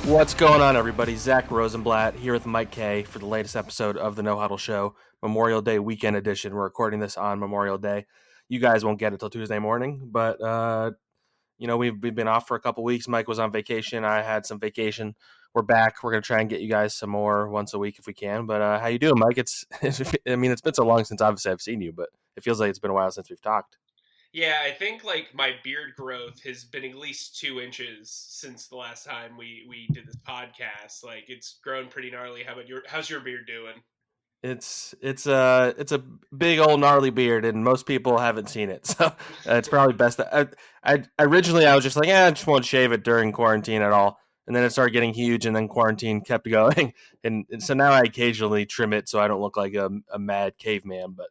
What's going on, everybody? Zack Rosenblatt here with Mike Kaye for the latest episode of the No Huddle Show, Memorial Day weekend edition. We're recording this on Memorial Day. You guys won't get it till Tuesday morning, but we've been off for a couple weeks. Mike was on vacation. I had some vacation. We're back. We're gonna try and get you guys some more once a week if we can. But how you doing, Mike? It's been so long since obviously I've seen you, but it feels like it's been a while since we've talked. Yeah, I think like my beard growth has been at least 2 inches since the last time we did this podcast. Like it's grown pretty gnarly. How's your beard doing? It's a big old gnarly beard, and most people haven't seen it, so it's probably best. I originally I was just like, I just won't shave it during quarantine at all, and then it started getting huge, and then quarantine kept going, and so now I occasionally trim it so I don't look like a mad caveman. But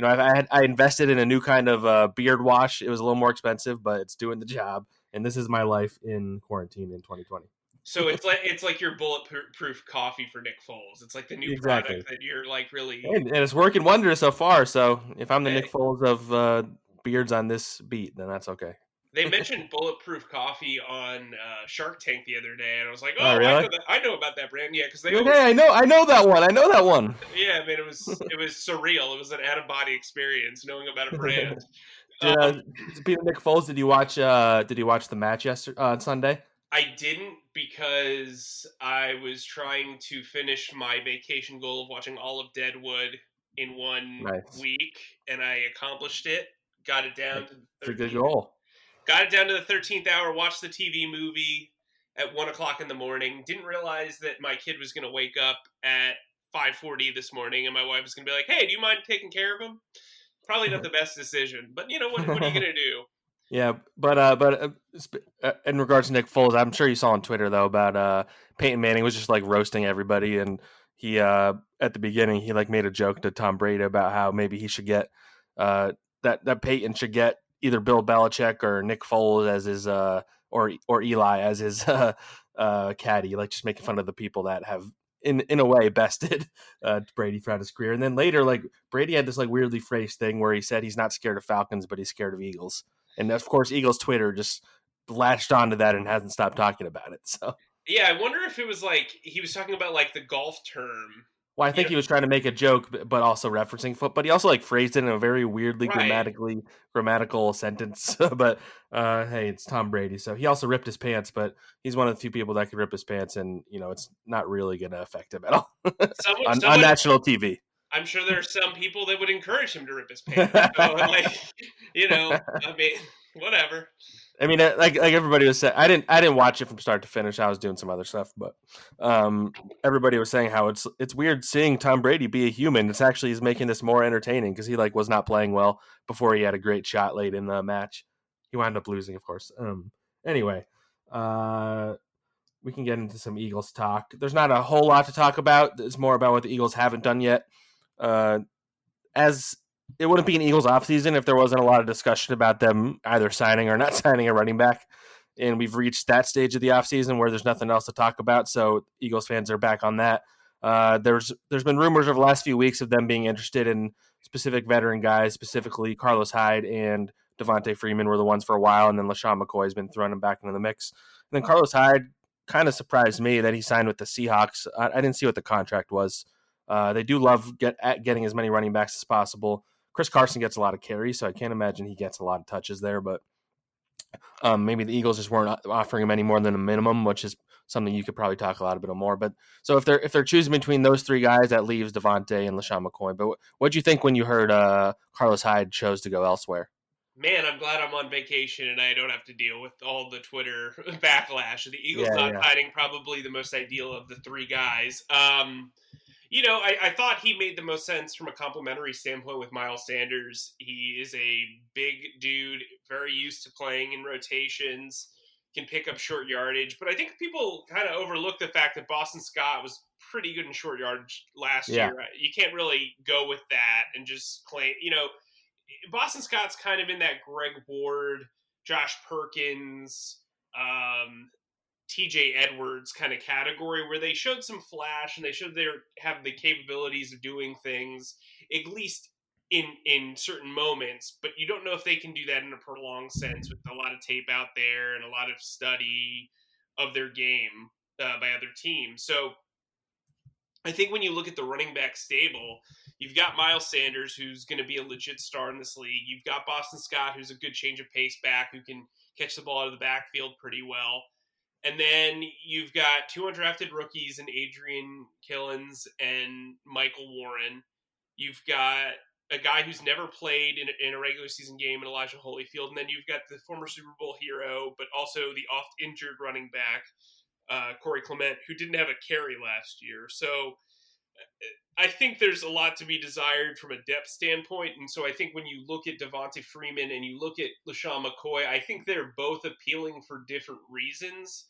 I invested in a new kind of beard wash. It was a little more expensive, but it's doing the job, and this is my life in quarantine in 2020. So it's like your bulletproof coffee for Nick Foles. It's like the new Exactly. product that you're like really. And it's working wonders so far. So if I'm the Hey, Nick Foles of beards on this beat, then that's okay. they mentioned bulletproof coffee on Shark Tank the other day, and I was like, Oh, oh, really? I know about that brand. Yeah, because they Like, always. hey, I know that one. I know that one. Yeah, man, it was surreal. It was an out of body experience knowing about a brand. Speaking of Nick Foles, did you watch the match yesterday on Sunday? I didn't because I was trying to finish my vacation goal of watching all of Deadwood in one Nice. week, and I accomplished it. Got it down to It's the a good 13th. goal. Got it down to the 13th hour. Watched the TV movie at 1:00 in the morning. Didn't realize that my kid was going to wake up at 5:40 this morning, and my wife was going to be like, "Hey, do you mind taking care of him?" Probably not the best decision, but what are you going to do? Yeah, but in regards to Nick Foles, I'm sure you saw on Twitter though about Peyton Manning was just like roasting everybody, and he at the beginning he like made a joke to Tom Brady about how maybe he should get that Peyton should get either Bill Belichick or Nick Foles as his or Eli as his caddy, like just making fun of the people that have in a way bested Brady throughout his career. And then later, like Brady had this like weirdly phrased thing where he said he's not scared of Falcons, but he's scared of Eagles. And of course, Eagles Twitter just latched onto that and hasn't stopped talking about it. So, Yeah, I wonder if it was like he was talking about like the golf term. well, I think he was trying to make a joke, but also referencing foot. But he also like phrased it in a very weirdly Right. grammatical sentence. But hey, it's Tom Brady, so he also ripped his pants. But he's one of the few people that can rip his pants, and it's not really going to affect him at all on national TV. I'm sure there are some people that would encourage him to rip his pants. So, like, I mean, whatever. I mean, like everybody was saying, I didn't watch it from start to finish. I was doing some other stuff, but everybody was saying how it's weird seeing Tom Brady be a human. It's actually is making this more entertaining because he like was not playing well before he had a great shot late in the match. He wound up losing, of course. Anyway, we can get into some Eagles talk. There's not a whole lot to talk about. It's more about what the Eagles haven't done yet. As it wouldn't be an Eagles offseason if there wasn't a lot of discussion about them either signing or not signing a running back. And we've reached that stage of the offseason where there's nothing else to talk about. So Eagles fans are back on that. There's been rumors over the last few weeks of them being interested in specific veteran guys, specifically Carlos Hyde and Devonta Freeman were the ones for a while. And then LeSean McCoy has been thrown back into the mix. And then Carlos Hyde kind of surprised me that he signed with the Seahawks. I didn't see what the contract was. They do love getting as many running backs as possible. Chris Carson gets a lot of carries, so I can't imagine he gets a lot of touches there. But maybe the Eagles just weren't offering him any more than a minimum, which is something you could probably talk a lot bit more. But so if they're choosing between those three guys, that leaves Devonta and LeSean McCoy. But what'd you think when you heard Carlos Hyde chose to go elsewhere? Man, I'm glad I'm on vacation and I don't have to deal with all the Twitter backlash. The Eagles not hiding probably the most ideal of the three guys. I thought he made the most sense from a complimentary standpoint with Miles Sanders. He is a big dude, very used to playing in rotations, can pick up short yardage. But I think people kind of overlook the fact that Boston Scott was pretty good in short yardage last year. You can't really go with that and just claim, Boston Scott's kind of in that Greg Ward, Josh Perkins, TJ Edwards kind of category where they showed some flash and they showed they have the capabilities of doing things, at least in certain moments, but you don't know if they can do that in a prolonged sense with a lot of tape out there and a lot of study of their game. by other teams. So I think when you look at the running back stable, you've got Miles Sanders, who's going to be a legit star in this league. You've got Boston Scott, who's a good change of pace back, who can catch the ball out of the backfield pretty well. And then you've got two undrafted rookies in Adrian Killens and Michael Warren. You've got a guy who's never played in a regular season game in Elijah Holyfield. And then you've got the former Super Bowl hero, but also the oft-injured running back, Corey Clement, who didn't have a carry last year. So I think there's a lot to be desired from a depth standpoint. And so I think when you look at Devonta Freeman and you look at LeSean McCoy, I think they're both appealing for different reasons.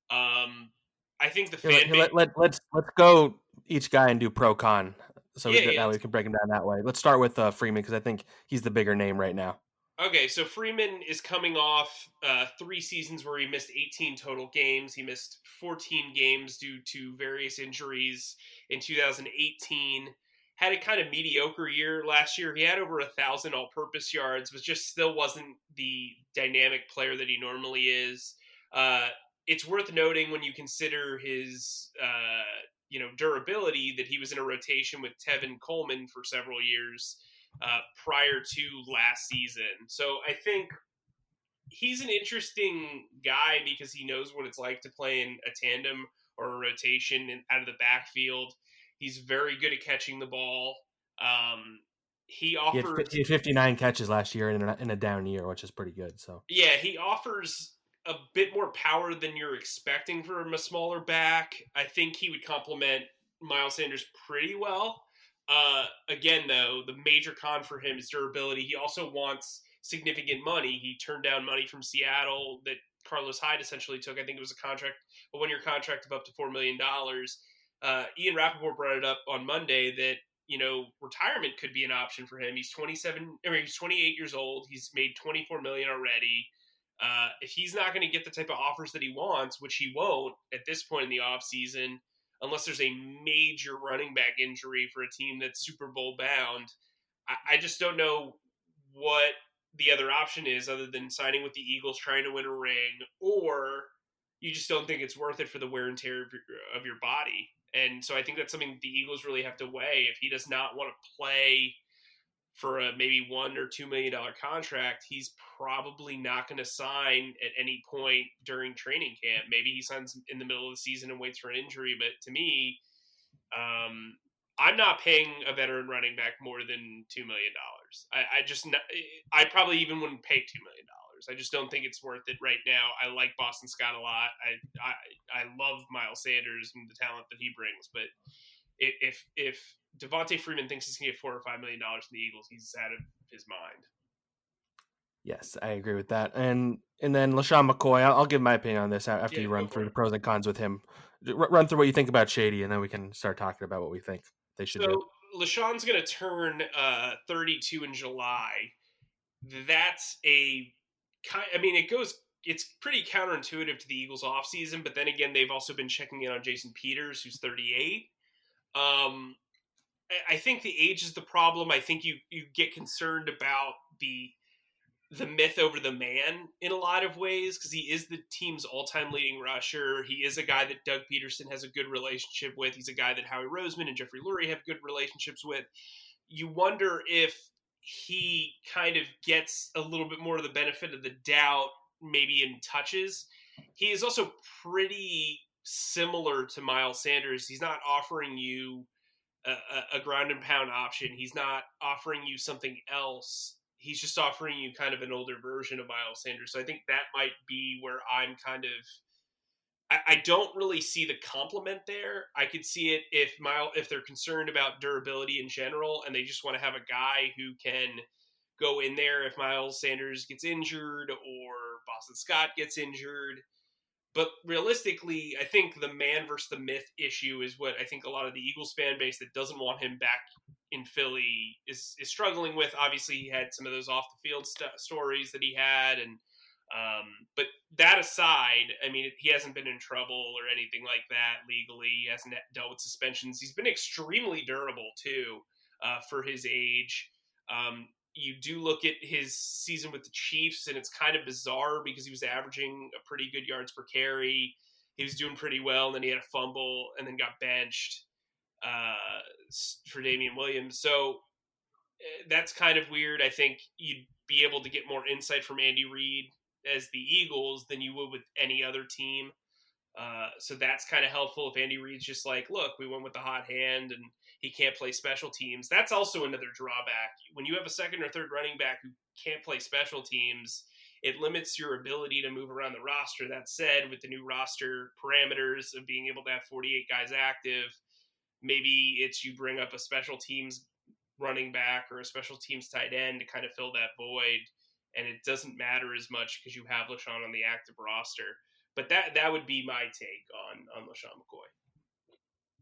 I think the fan base... Let's go each guy and do pro con. So that way we can break him down that way. Let's start with Freeman because I think he's the bigger name right now. Okay, so Freeman is coming off 3 seasons where he missed 18 total games. He missed 14 games due to various injuries in 2018. Had a kind of mediocre year last year. He had over 1,000 all-purpose yards, but just still wasn't the dynamic player that he normally is. It's worth noting when you consider his durability that he was in a rotation with Tevin Coleman for several years prior to last season. So I think he's an interesting guy because he knows what it's like to play in a tandem or a rotation out of the backfield. He's very good at catching the ball. He had 59 catches last year in a down year, which is pretty good. So yeah, he offers a bit more power than you're expecting from a smaller back. I think he would complement Miles Sanders pretty well. Again, though, the major con for him is durability. He also wants significant money. He turned down money from Seattle that Carlos Hyde essentially took. I think it was a one-year contract of up to $4 million. Ian Rappaport brought it up on Monday that, retirement could be an option for him. He's 28 years old. He's made $24 million already. If he's not going to get the type of offers that he wants, which he won't at this point in the offseason, unless there's a major running back injury for a team that's Super Bowl bound, I just don't know what the other option is other than signing with the Eagles, trying to win a ring, or you just don't think it's worth it for the wear and tear of your body. And so I think that's something the Eagles really have to weigh. If he does not want to play for a maybe $1 or $2 million contract, he's probably not going to sign at any point during training camp. Maybe he signs in the middle of the season and waits for an injury. But to me, I'm not paying a veteran running back more than $2 million. I probably even wouldn't pay $2 million. I just don't think it's worth it right now. I like Boston Scott a lot. I love Miles Sanders and the talent that he brings. But if Devonta Freeman thinks he's going to get $4 or $5 million from the Eagles, he's out of his mind. Yes, I agree with that. And then LeSean McCoy, I'll give my opinion on this after you run through the pros and cons with him. Run through what you think about Shady, and then we can start talking about what we think they should do. So LeSean's going to turn 32 in July. That's it's pretty counterintuitive to the Eagles offseason, but then again, they've also been checking in on Jason Peters, who's 38. I think the age is the problem. I think you get concerned about the myth over the man in a lot of ways because he is the team's all-time leading rusher. He is a guy that Doug Peterson has a good relationship with. He's a guy that Howie Roseman and Jeffrey Lurie have good relationships with. You wonder if he kind of gets a little bit more of the benefit of the doubt, maybe in touches. He is also pretty similar to Miles Sanders. He's not offering you a ground and pound option. He's not offering you something else. He's just offering you kind of an older version of Miles Sanders. So I think that might be where I'm kind of I don't really see the complement there. I could see it if they're concerned about durability in general and they just want to have a guy who can go in there if Miles Sanders gets injured or Boston Scott gets injured. But realistically, I think the man versus the myth issue is what I think a lot of the Eagles fan base that doesn't want him back in Philly is struggling with. Obviously, he had some of those off the field stories that he had, and but that aside, I mean, he hasn't been in trouble or anything like that legally. He hasn't dealt with suspensions. He's been extremely durable too for his age. You do look at his season with the Chiefs, and it's kind of bizarre because he was averaging a pretty good yards per carry. he was doing pretty well, and then he had a fumble and then got benched for Damian Williams. So that's kind of weird. I think you'd be able to get more insight from Andy Reid as the Eagles than you would with any other team. So that's kind of helpful if Andy Reid's just like, look, we went with the hot hand and he can't play special teams. That's also another drawback. When you have a second or third running back who can't play special teams, it limits your ability to move around the roster. That said, with the new roster parameters of being able to have 48 guys active, maybe it's you bring up a special teams running back or a special teams tight end to kind of fill that void, and it doesn't matter as much because you have LeSean on the active roster. But that would be my take on LeSean McCoy.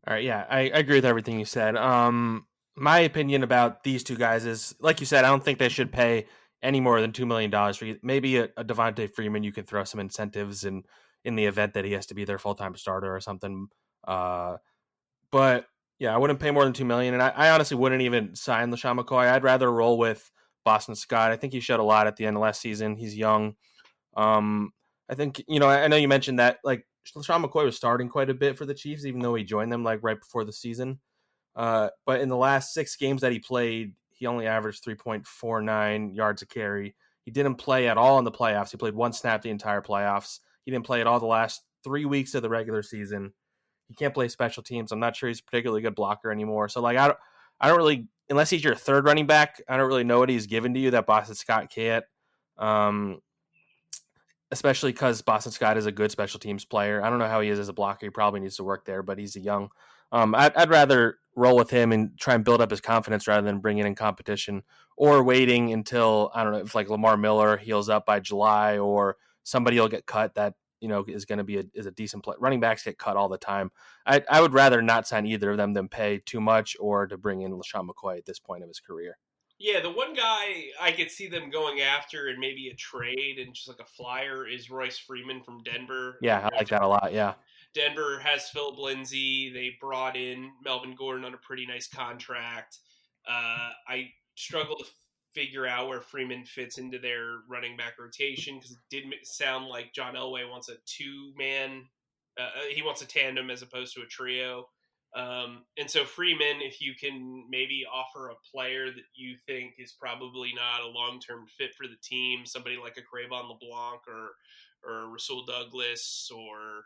All right, yeah, I agree with everything you said. My opinion about these two guys is, like you said, I don't think they should pay any more than $2 million for you. Maybe a Devonta Freeman, you can throw some incentives in the event that he has to be their full-time starter or something. But yeah, I wouldn't pay more than $2 million, and I honestly wouldn't even sign LeSean McCoy. I'd rather roll with Boston Scott. I think he showed a lot at the end of last season. He's young. I think, I know you mentioned that like LeSean McCoy was starting quite a bit for the Chiefs, even though he joined them like right before the season. But in the last 6 games that he played, he only averaged 3.49 yards a carry. He didn't play at all in the playoffs. He played 1 snap the entire playoffs. He didn't play at all the last 3 weeks of the regular season. He can't play special teams. I'm not sure he's a particularly good blocker anymore. So like I don't really, unless he's your third running back, I don't really know what he's given to you that Boston Scott can't. Especially because Boston Scott is a good special teams player. I don't know how he is as a blocker. He probably needs to work there, but he's a young. I'd rather roll with him and try and build up his confidence rather than bringing in competition or waiting until, I don't know, if like Lamar Miller heals up by July or somebody will get cut that, is going to be a decent play. Running backs get cut all the time. I would rather not sign either of them than pay too much or to bring in LeSean McCoy at this point of his career. Yeah, the one guy I could see them going after and maybe a trade and just like a flyer is Royce Freeman from Denver. Yeah, I like that a lot, yeah. Denver has Philip Lindsay. They brought in Melvin Gordon on a pretty nice contract. I struggle to figure out where Freeman fits into their running back rotation because it did sound like John Elway wants a 2-man. He wants a tandem as opposed to a trio. And so Freeman, if you can maybe offer a player that you think is probably not a long-term fit for the team, somebody like a Crayvon LeBlanc or Rasul Douglas or,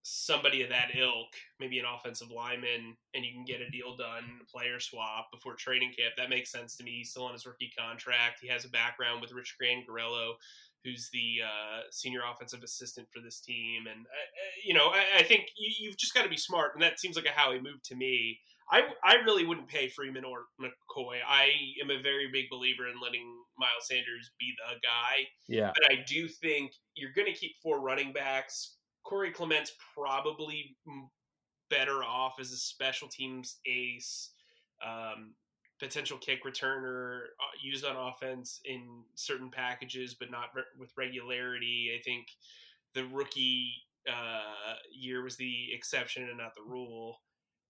somebody of that ilk, maybe an offensive lineman, and you can get a deal done, a player swap before training camp. That makes sense to me. He's still on his rookie contract. He has a background with Rich Grangarello, who's the senior offensive assistant for this team. And, I think you've just got to be smart, and that seems like a Howie move to me. I really wouldn't pay Freeman or McCoy. I am a very big believer in letting Miles Sanders be the guy. Yeah. But I do think you're going to keep 4 running backs. Corey Clement's probably better off as a special teams ace, potential kick returner, used on offense in certain packages, but not with regularity. I think the rookie year was the exception and not the rule.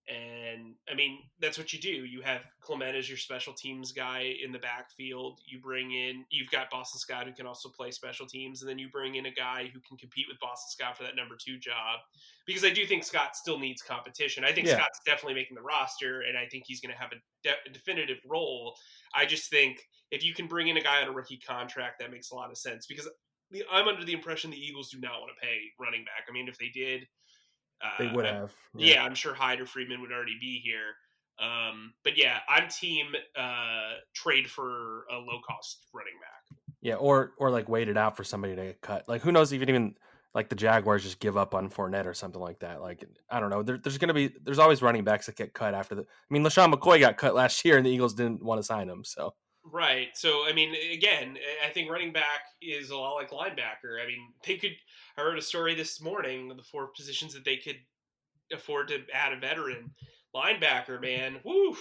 And I mean, that's what you do. You have Clement as your special teams guy in the backfield. You've got Boston Scott who can also play special teams. And then you bring in a guy who can compete with Boston Scott for that number 2 job. Because I do think Scott still needs competition. I think Scott's definitely making the roster, and I think he's going to have a definitive role. I just think if you can bring in a guy on a rookie contract, that makes a lot of sense. Because I'm under the impression the Eagles do not want to pay running back. I mean, if they did, they would have. Yeah, I'm sure Hyde or Freeman would already be here. But yeah, I'm team trade for a low-cost running back. Yeah, or like wait it out for somebody to get cut. Like who knows if even like the Jaguars just give up on Fournette or something like that. Like I don't know. There's always running backs that get cut after I mean, LeSean McCoy got cut last year and the Eagles didn't want to sign him. So right. So I mean, again, I think running back is a lot like linebacker. I mean, I heard a story this morning of the 4 positions that they could afford to add a veteran. Linebacker, man, woo!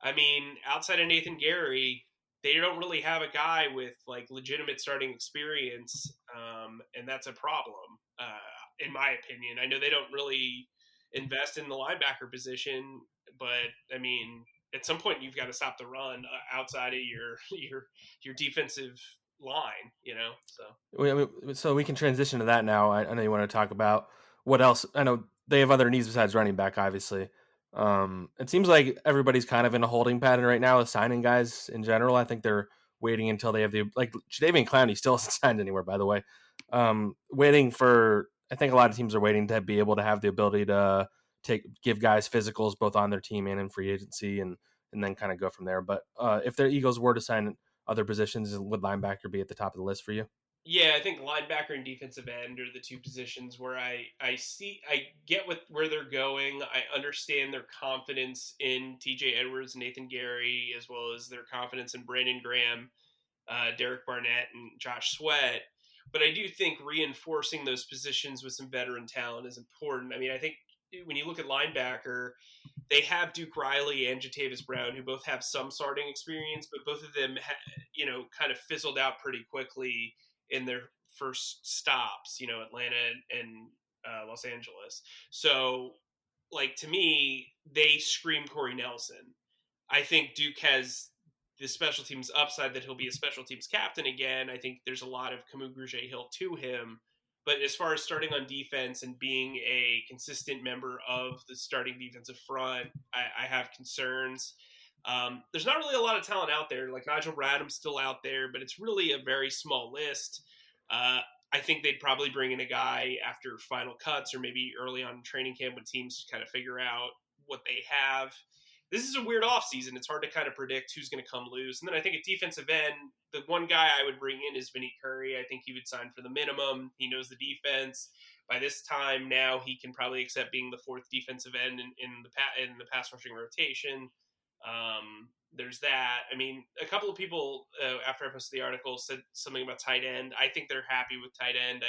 I mean, outside of Nathan Gary, they don't really have a guy with like legitimate starting experience, and that's a problem, in my opinion. I know they don't really invest in the linebacker position, but I mean, at some point you've got to stop the run outside of your defensive line, so. So we can transition to that now. I know you want to talk about what else. I know they have other needs besides running back, obviously. It seems like everybody's kind of in a holding pattern right now with signing guys in general. I think they're waiting until they have Jadeveon Clowney still hasn't signed anywhere, by the way. Waiting for, I think a lot of teams are waiting to be able to have the ability to give guys physicals both on their team and in free agency, and then kind of go from there. But if the Eagles were to sign other positions, would linebacker be at the top of the list for you? Yeah, I think linebacker and defensive end are the two positions where I get where they're going. I understand their confidence in TJ Edwards, Nathan Gary, as well as their confidence in Brandon Graham, Derek Barnett, and Josh Sweat. But I do think reinforcing those positions with some veteran talent is important. I mean, I think when you look at linebacker, they have Duke Riley and Jatavis Brown, who both have some starting experience, but both of them, kind of fizzled out pretty quickly in their first stops, Atlanta and Los Angeles. So, to me, they scream Corey Nelson. I think Duke has the special teams upside that he'll be a special teams captain again. I think there's a lot of Camus Grugier Hill to him. But as far as starting on defense and being a consistent member of the starting defensive front, I have concerns. There's not really a lot of talent out there. Like Nigel Bradham's still out there, but it's really a very small list. I think they'd probably bring in a guy after final cuts or maybe early on in training camp when teams kind of figure out what they have. This is a weird offseason. It's hard to kind of predict who's going to come loose. And then I think at defensive end, the one guy I would bring in is Vinny Curry. I think he would sign for the minimum. He knows the defense. By this time now, he can probably accept being the fourth defensive end in the pass rushing rotation. There's that. I mean, a couple of people after I posted the article said something about tight end. I think they're happy with tight end.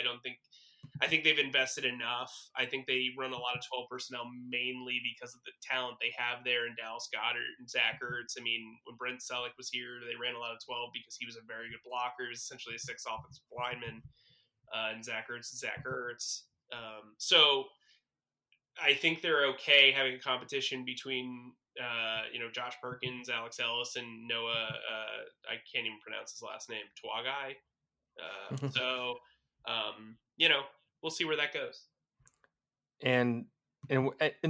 I think they've invested enough. I think they run a lot of 12 personnel mainly because of the talent they have there in Dallas Goedert and Zach Ertz. I mean, when Brent Selleck was here, they ran a lot of 12 because he was a very good blocker. He's essentially a sixth offensive lineman. And Zach Ertz is Zach Ertz. So I think they're okay having a competition between Josh Perkins, Alex Ellis, and Noah. I can't even pronounce his last name. Tuagai. We'll see where that goes. And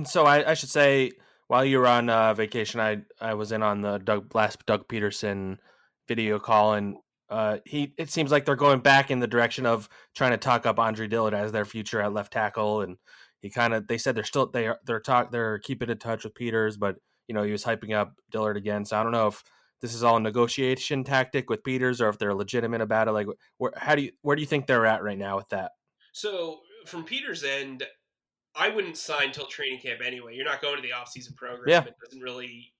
so I should say, while you were on vacation, I was in on the last Doug Peterson video call, and it seems like they're going back in the direction of trying to talk up Andre Dillard as their future at left tackle, and they said they're keeping in touch with Peters, but he was hyping up Dillard again. So I don't know if this is all a negotiation tactic with Peters or if they're legitimate about it. Like, where do you think they're at right now with that? So from Peters' end, I wouldn't sign till training camp anyway. You're not going to the offseason program. Yeah. It doesn't really,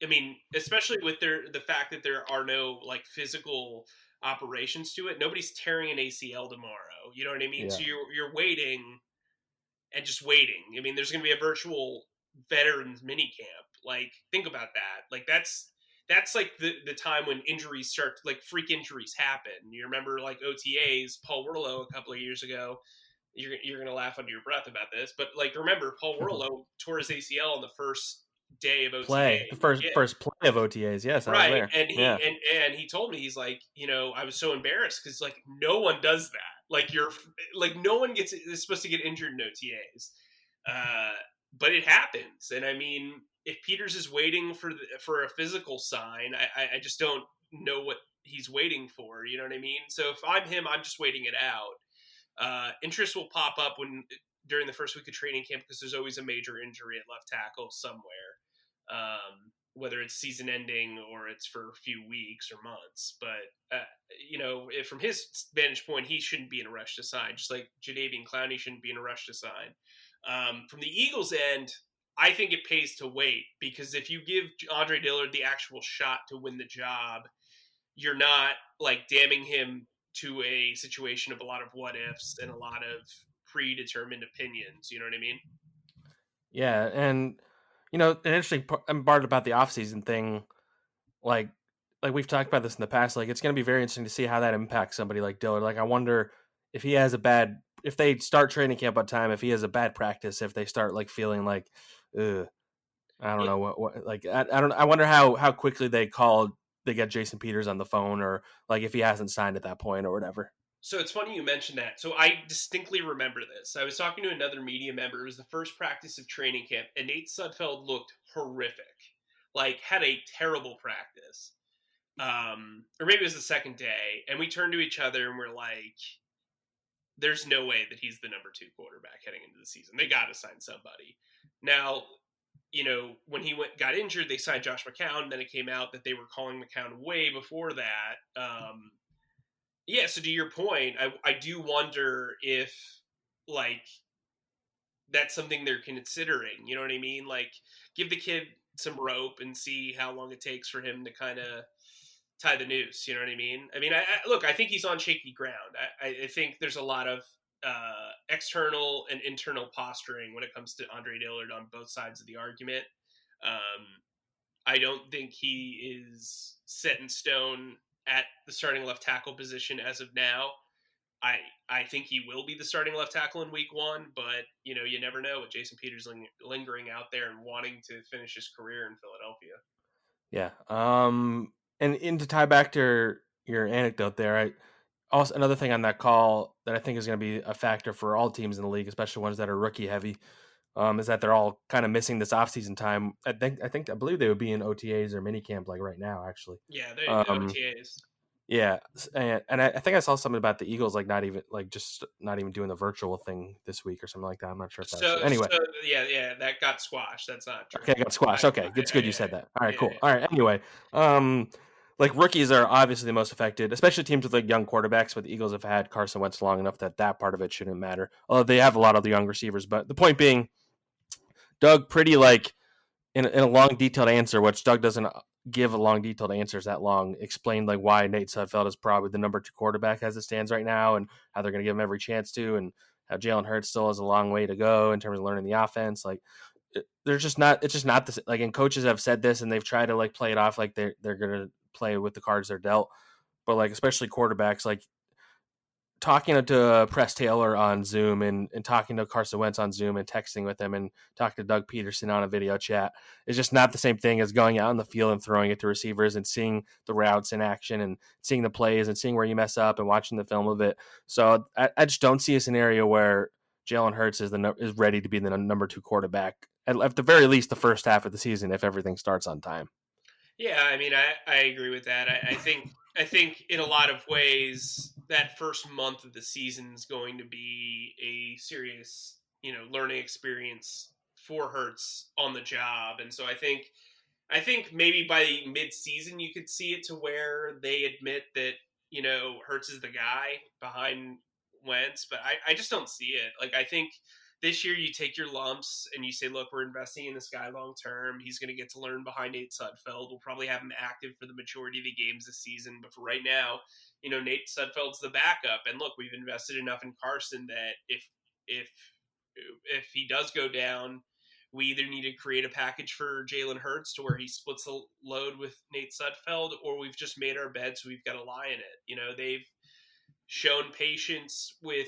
especially with the fact that there are no physical operations to it. Nobody's tearing an ACL tomorrow. You know what I mean? Yeah. So you're waiting and just waiting. I mean, there's going to be a virtual veterans mini camp. Think about that. That's like the time when injuries start, freak injuries happen. You remember OTAs, Paul Warlow a couple of years ago. You're going to laugh under your breath about this, but remember Paul Warlow tore his ACL on the first day of OTA. The first play of OTAs. Yes, right. I was there. And he told me, he's like, I was so embarrassed because no one does that. No one is supposed to get injured in OTAs, but it happens. And I mean, if Peters is waiting for a physical sign, I just don't know what he's waiting for. You know what I mean? So if I'm him, I'm just waiting it out. Interest will pop up during the first week of training camp because there's always a major injury at left tackle somewhere, whether it's season ending or it's for a few weeks or months. But from his vantage point, he shouldn't be in a rush to sign, just like Jadeveon Clowney shouldn't be in a rush to sign. From the Eagles' end, I think it pays to wait because if you give Andre Dillard the actual shot to win the job, you're not damning him to a situation of a lot of what ifs and a lot of predetermined opinions. You know what I mean? Yeah. And, an interesting part about the offseason thing, like we've talked about this in the past, it's going to be very interesting to see how that impacts somebody like Dillard. I wonder if he has if they start training camp on time, if he has a bad practice, if they start feeling ugh, I don't know what I wonder how quickly they call they get Jason Peters on the phone, or like if he hasn't signed at that point or whatever. So it's funny you mentioned that. So I distinctly remember this. I was talking to another media member. It was the first practice of training camp, and Nate Sudfeld looked horrific. Like, had a terrible practice. Or maybe it was the second day, and we turned to each other and we're like, there's no way that he's the number 2 quarterback heading into the season. They got to sign somebody. Now, when he got injured, they signed Josh McCown, and then it came out that they were calling McCown way before that. Yeah, so to your point, I do wonder if, like, that's something they're considering. You know what I mean? Like, give the kid some rope and see how long it takes for him to kind of tie the noose. You know what I mean? I mean, look, I think he's on shaky ground. I think there's a lot of external and internal posturing when it comes to Andre Dillard on both sides of the argument. I don't think he is set in stone at the starting left tackle position as of now. I think he will be the starting left tackle in week 1, but you never know with Jason Peters lingering out there and wanting to finish his career in Philadelphia. Yeah. And to tie back to your anecdote there, also another thing on that call that I think is going to be a factor for all teams in the league, especially ones that are rookie heavy, is that they're all kind of missing this offseason time. I believe they would be in OTAs or minicamp like right now, actually. Yeah, they're in OTAs. Yeah, and I think I saw something about the Eagles not even doing the virtual thing this week or something like that. I'm not sure if that's true. Anyway. Yeah, that got squashed. That's not true. Okay, got squashed. Okay, it's good you said that. All right, cool. All right, anyway, like rookies are obviously the most affected, especially teams with like young quarterbacks. But the Eagles have had Carson Wentz long enough that part of it shouldn't matter. Although they have a lot of the young receivers. But the point being, Doug pretty like in a long detailed answer, which Doug doesn't give a long detailed answers that long, explained like why Nate Sudfeld is probably the number 2 quarterback as it stands right now, and how they're going to give him every chance to, and how Jalen Hurts still has a long way to go in terms of learning the offense. Like it's just not the like, and coaches have said this and they've tried to like play it off like they're going to play with the cards they're dealt, but like especially quarterbacks, like talking to Press Taylor on Zoom and talking to Carson Wentz on Zoom and texting with him and talking to Doug Peterson on a video chat is just not the same thing as going out on the field and throwing it to receivers and seeing the routes in action and seeing the plays and seeing where you mess up and watching the film of it. So I just don't see a scenario where Jalen Hurts is ready to be the number 2 quarterback at the very least the first half of the season if everything starts on time. Yeah, I mean, I agree with that. I think in a lot of ways that first month of the season is going to be a serious, learning experience for Hurts on the job. And so I think maybe by mid-season you could see it to where they admit that, Hurts is the guy behind Wentz, but I just don't see it. Like, I think this year you take your lumps and you say, look, we're investing in this guy long term. He's going to get to learn behind Nate Sudfeld. We'll probably have him active for the majority of the games this season. But for right now, Nate Sudfeld's the backup. And look, we've invested enough in Carson that if he does go down, we either need to create a package for Jalen Hurts to where he splits the load with Nate Sudfeld, or we've just made our bed, so we've got to lie in it. They've shown patience with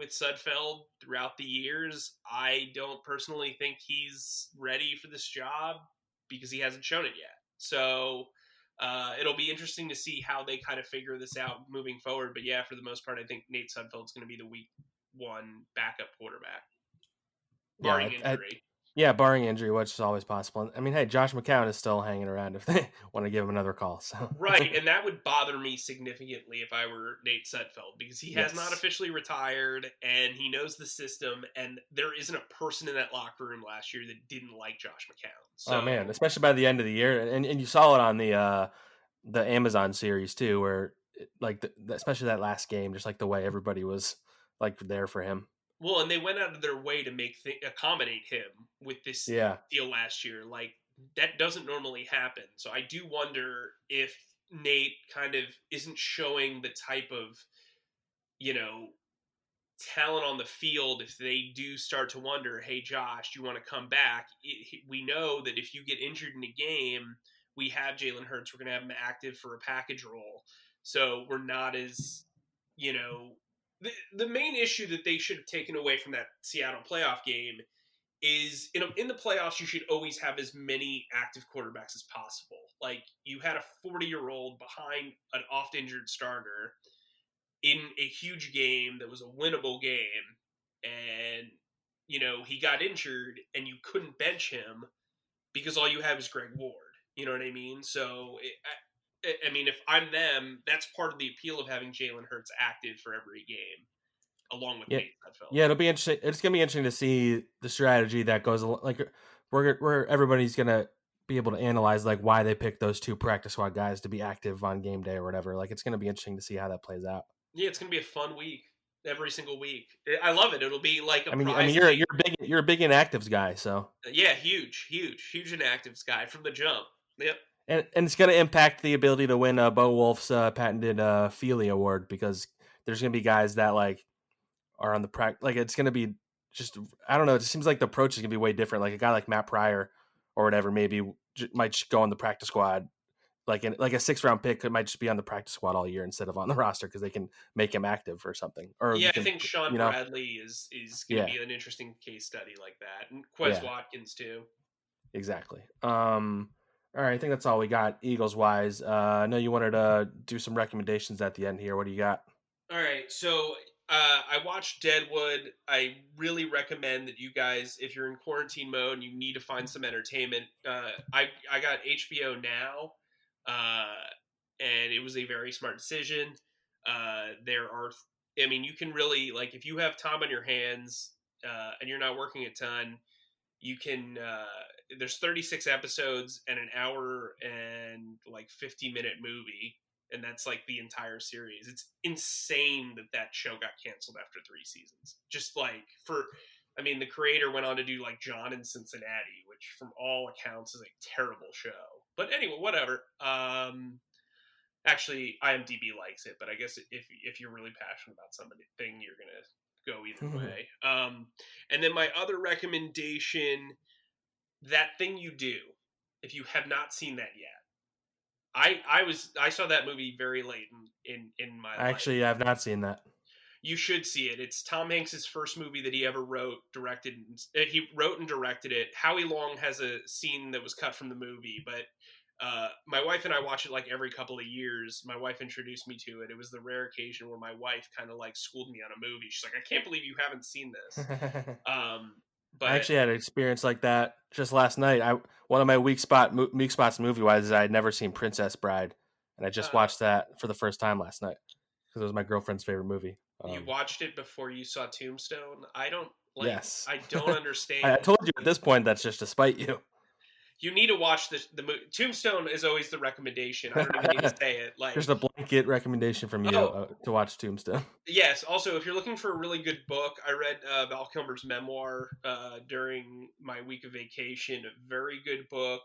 Sudfeld throughout the years. I don't personally think he's ready for this job because he hasn't shown it yet. So it'll be interesting to see how they kind of figure this out moving forward. But yeah, for the most part, I think Nate Sudfeld's going to be the week 1 backup quarterback, barring injury. Barring injury, which is always possible. I mean, hey, Josh McCown is still hanging around if they want to give him another call. So. Right, and that would bother me significantly if I were Nate Sudfeld, because he has not officially retired, and he knows the system, and there isn't a person in that locker room last year that didn't like Josh McCown. So, oh, man, especially by the end of the year. And you saw it on the Amazon series, too, where, especially that last game, just like the way everybody was, like, there for him. Well, and they went out of their way to accommodate him with this deal last year. Like, that doesn't normally happen. So I do wonder if Nate kind of isn't showing the type of, talent on the field. If they do start to wonder, hey, Josh, do you want to come back? We know that if you get injured in a game, we have Jalen Hurts. We're going to have him active for a package role. So we're not as, the main issue that they should have taken away from that Seattle playoff game is in the playoffs, you should always have as many active quarterbacks as possible. Like, you had a 40-year-old behind an oft-injured starter in a huge game that was a winnable game, and he got injured, and you couldn't bench him because all you have is Greg Ward. You know what I mean? So, I mean, if I'm them, that's part of the appeal of having Jalen Hurts active for every game, along with Nate Sudfeld. Yeah, it'll be interesting. It's gonna be interesting to see the strategy that goes like where everybody's gonna be able to analyze like why they picked those two practice squad guys to be active on game day or whatever. Like, it's gonna be interesting to see how that plays out. Yeah, it's gonna be a fun week every single week. I love it. It'll be like I mean, you're a big inactives guy, so yeah, huge inactives guy from the jump. Yep. And it's going to impact the ability to win Bo Wolf's patented Feely Award, because there's going to be guys that like are on the practice. Like, it's going to be just, I don't know. It just seems like the approach is going to be way different. Like a guy like Matt Pryor or whatever, maybe might just go on the practice squad. Like a 6th round pick might just be on the practice squad all year instead of on the roster, because they can make him active or something. Or yeah, I think Sean Bradley is going to be an interesting case study like that, and Quez Watkins too. Exactly. All right, I think that's all we got Eagles wise. I know you wanted to do some recommendations at the end here. What do you got? All right, so I watched Deadwood. I really recommend that you guys, if you're in quarantine mode and you need to find some entertainment, I got HBO Now, and it was a very smart decision. You can really, like, if you have time on your hands and you're not working a ton, you can there's 36 episodes and an hour and like 50-minute movie, and that's like the entire series. It's insane that show got canceled after 3 seasons. Just like the creator went on to do like John in Cincinnati, which from all accounts is a terrible show. But anyway, whatever. Actually, IMDb likes it, but I guess if you're really passionate about something, you're gonna go either way. And then my other recommendation, That Thing You Do, if you have not seen that yet. I saw that movie very late in my life. Actually, I've not seen that. You should see it. It's Tom Hanks' first movie that he ever wrote, directed. He wrote and directed it. Howie Long has a scene that was cut from the movie, but my wife and I watch it like every couple of years. My wife introduced me to it. It was the rare occasion where my wife kind of like schooled me on a movie. She's like, I can't believe you haven't seen this. But I actually had an experience like that just last night. One of my weak spots movie wise is I had never seen Princess Bride, and I just watched that for the first time last night because it was my girlfriend's favorite movie. You watched it before you saw Tombstone? I don't like. Yes. I don't understand. I told you at this point that's just to spite you. You need to watch the movie. Tombstone is always the recommendation. I don't even need to say it. Like, there's a blanket recommendation from you to watch Tombstone. Yes. Also, if you're looking for a really good book, I read Val Kilmer's memoir during my week of vacation. A very good book.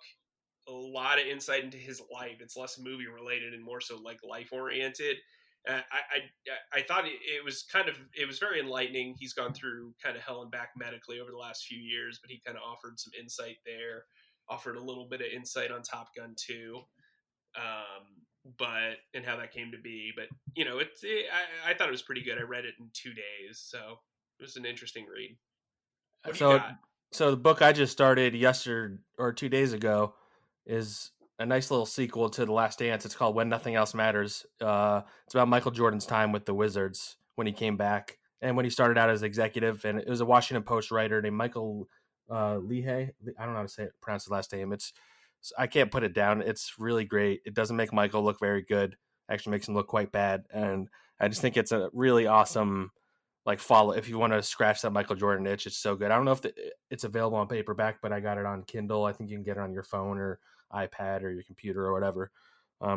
A lot of insight into his life. It's less movie related and more so like life oriented. I thought it was very enlightening. He's gone through kind of hell and back medically over the last few years, but he kind of offered some insight there. Offered a little bit of insight on Top Gun 2, and how that came to be. But I thought it was pretty good. I read it in 2 days, so it was an interesting read. So the book I just started yesterday or 2 days ago is a nice little sequel to The Last Dance. It's called When Nothing Else Matters. It's about Michael Jordan's time with the Wizards when he came back and when he started out as executive. And it was a Washington Post writer named Michael Lehigh. I don't know how to pronounce his last name. I can't put it down. It's really great. It doesn't make Michael look very good. Actually makes him look quite bad. And I just think it's a really awesome follow. If you want to scratch that Michael Jordan itch, it's so good. I don't know if it's available on paperback, but I got it on Kindle. I think you can get it on your phone or iPad or your computer or whatever.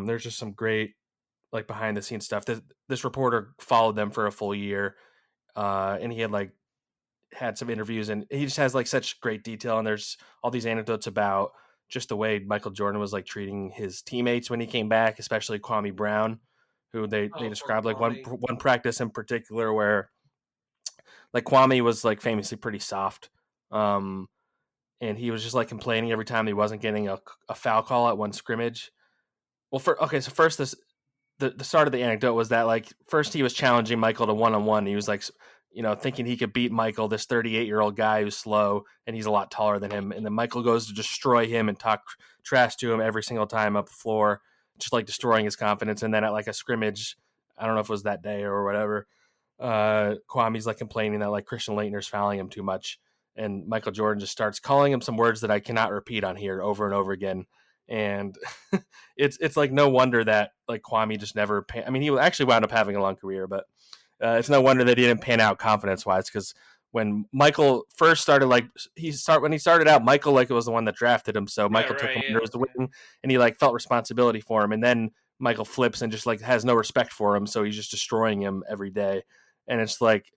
There's just some great behind the scenes stuff. This reporter followed them for a full year, and he had some interviews, and he just has such great detail, and there's all these anecdotes about just the way Michael Jordan was treating his teammates when he came back, especially Kwame Brown, who they described one practice in particular where Kwame was famously pretty soft, and he was just complaining every time he wasn't getting a foul call at one scrimmage. Well, first the start of the anecdote was that first he was challenging Michael to one-on-one. He was thinking he could beat Michael, this 38-year-old guy who's slow, and he's a lot taller than him. And then Michael goes to destroy him and talk trash to him every single time up the floor, just like destroying his confidence. And then at like a scrimmage, I don't know if it was that day or whatever, Kwame's like complaining that like Christian Laettner's fouling him too much. And Michael Jordan just starts calling him some words that I cannot repeat on here over and over again. And it's like no wonder that like Kwame just never, he actually wound up having a long career, but it's no wonder that he didn't pan out confidence-wise, because when Michael first started, when he started out, Michael like was the one that drafted him, so Michael took him under his wing, and he like felt responsibility for him, and then Michael flips and just like has no respect for him, so he's just destroying him every day, and it's like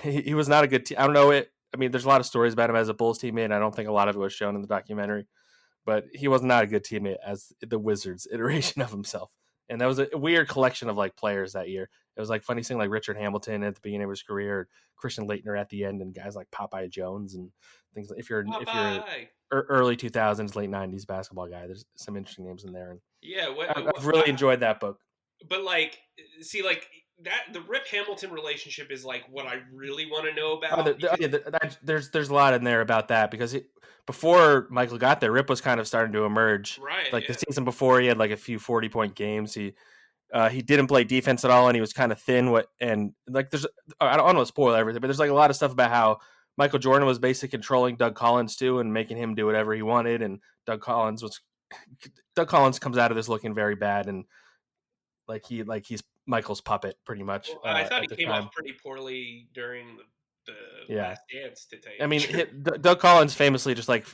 he was not a good I don't know it. I mean, there's a lot of stories about him as a Bulls teammate, and I don't think a lot of it was shown in the documentary, but he was not a good teammate as the Wizards iteration of himself. And that was a weird collection of like players that year. It was like funny seeing like Richard Hamilton at the beginning of his career, Christian Laettner at the end, and guys like Popeye Jones and things. If you're early 2000s, late 90s basketball guy, there's some interesting names in there. And yeah, I've really enjoyed that book. But like, see, like that the Rip Hamilton relationship is like what I really want to know about. There's a lot in there about that, because before Michael got there, Rip was kind of starting to emerge. Right. Like the season before, he had like a few 40-point games. He didn't play defense at all, and he was kind of thin. I don't want to spoil everything, but there's like a lot of stuff about how Michael Jordan was basically controlling Doug Collins too, and making him do whatever he wanted. And Doug Collins comes out of this looking very bad, and he's Michael's puppet pretty much. Well, I thought he came off pretty the last dance, to tell you. I mean, Doug Collins famously just like,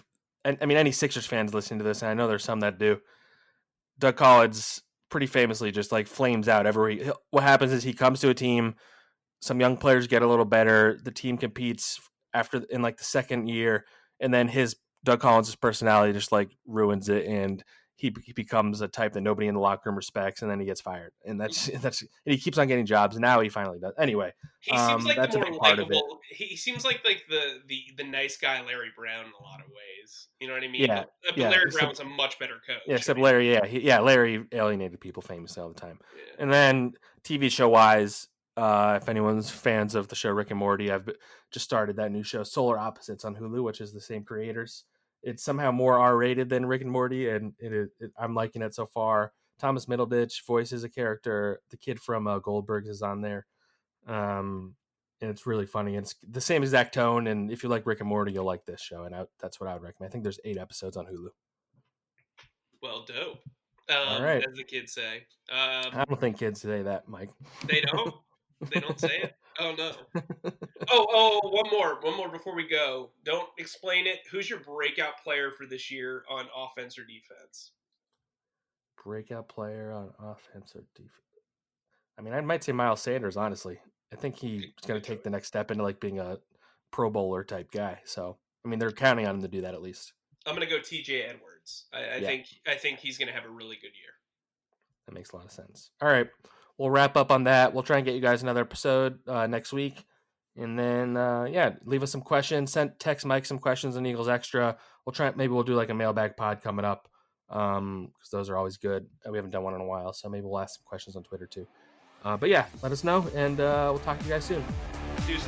any Sixers fans listening to this, and I know there's some that do. Doug Collins pretty famously just like flames out what happens is he comes to a team, some young players get a little better, the team competes in like the second year, and then Doug Collins' personality just like ruins it, and he becomes a type that nobody in the locker room respects, and then he gets fired, and and he keeps on getting jobs, and now he finally does. Anyway, he seems like the more likable. He seems like the nice guy Larry Brown in a lot of ways. You know what I mean? Yeah. But Larry Brown was a much better coach. Yeah, except Larry. Yeah, Larry alienated people famously all the time. Yeah. And then TV show wise, if anyone's fans of the show Rick and Morty, I've just started that new show Solar Opposites on Hulu, which is the same creators. It's somehow more R-rated than Rick and Morty, and I'm liking it so far. Thomas Middleditch voices a character. The kid from Goldbergs is on there, and it's really funny. It's the same exact tone, and if you like Rick and Morty, you'll like this show, and that's what I would recommend. I think there's 8 episodes on Hulu. Well, dope. All right. As the kids say. I don't think kids say that, Mike. They don't? They don't say it? Oh, no. Oh, one more before we go. Don't explain it. Who's your breakout player for this year on offense or defense? Breakout player on offense or defense? I mean, I might say Miles Sanders, honestly. I think he's going to take the next step into like being a Pro Bowler type guy. So, I mean, they're counting on him to do that at least. I'm going to go TJ Edwards. I think he's going to have a really good year. That makes a lot of sense. All right. We'll wrap up on that. We'll try and get you guys another episode next week. And then, leave us some questions. Text Mike some questions on Eagles Extra. Maybe we'll do like a mailbag pod coming up, because those are always good. We haven't done one in a while, so maybe we'll ask some questions on Twitter too. But yeah, let us know, and we'll talk to you guys soon. Deuces.